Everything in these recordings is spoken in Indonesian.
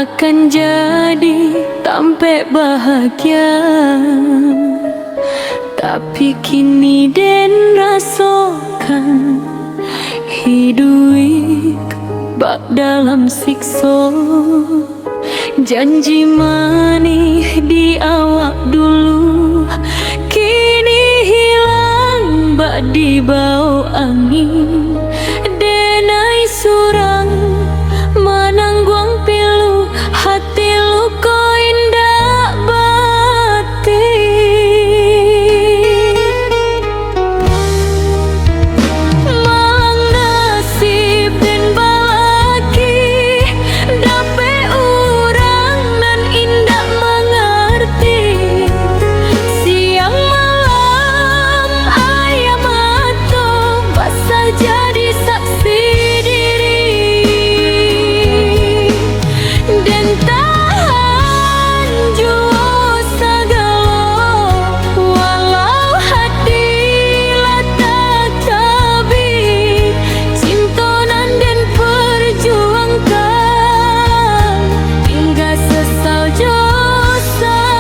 akan jadi tampe bahagia, tapi kini den rasokan hidup bak dalam sikso. Janji manis di awak dulu kini hilang bak di bau angin. Denai surang menangguang pilu hati luko indah bati. Malang nasib dan balaki dape urang dan indah mengerti. Siang malam ayam atau basah jadi saksi diri. Dan tahan jua segala walau hati tak tabir. Cintonan dan perjuangkan hingga sesal jo sakit.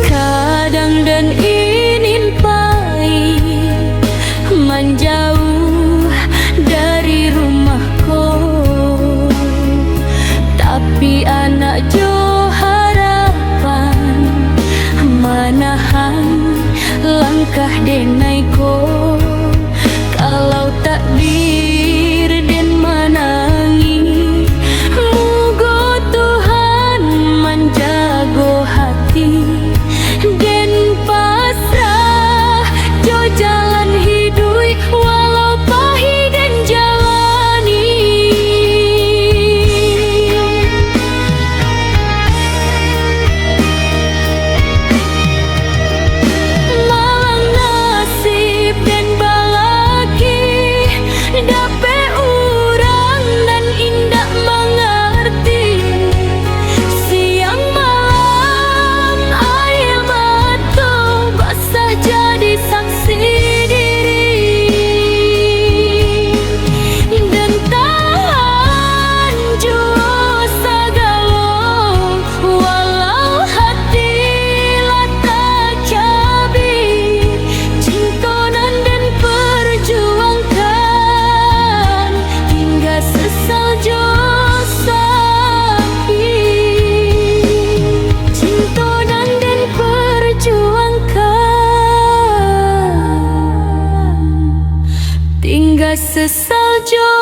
Kadang dan ingin pahit menjauh dari rumahku, tapi anak jo harapan menahan langkah denaiku. Kalau takdir dan menangi, moga Tuhan menjaga hati. Dan pasrah jo jalan hidup walau pahit dan jalani. Malang nasib dan balaki dape urang dan indah mengerti. Siang malam air mata basah jadi saksi diri. Dan tahan jua segala walau hati tak cabir. Cintonan dan perjuangkan hingga sesal jo sakit. Cintonan dan perjuangkan hingga sesal jo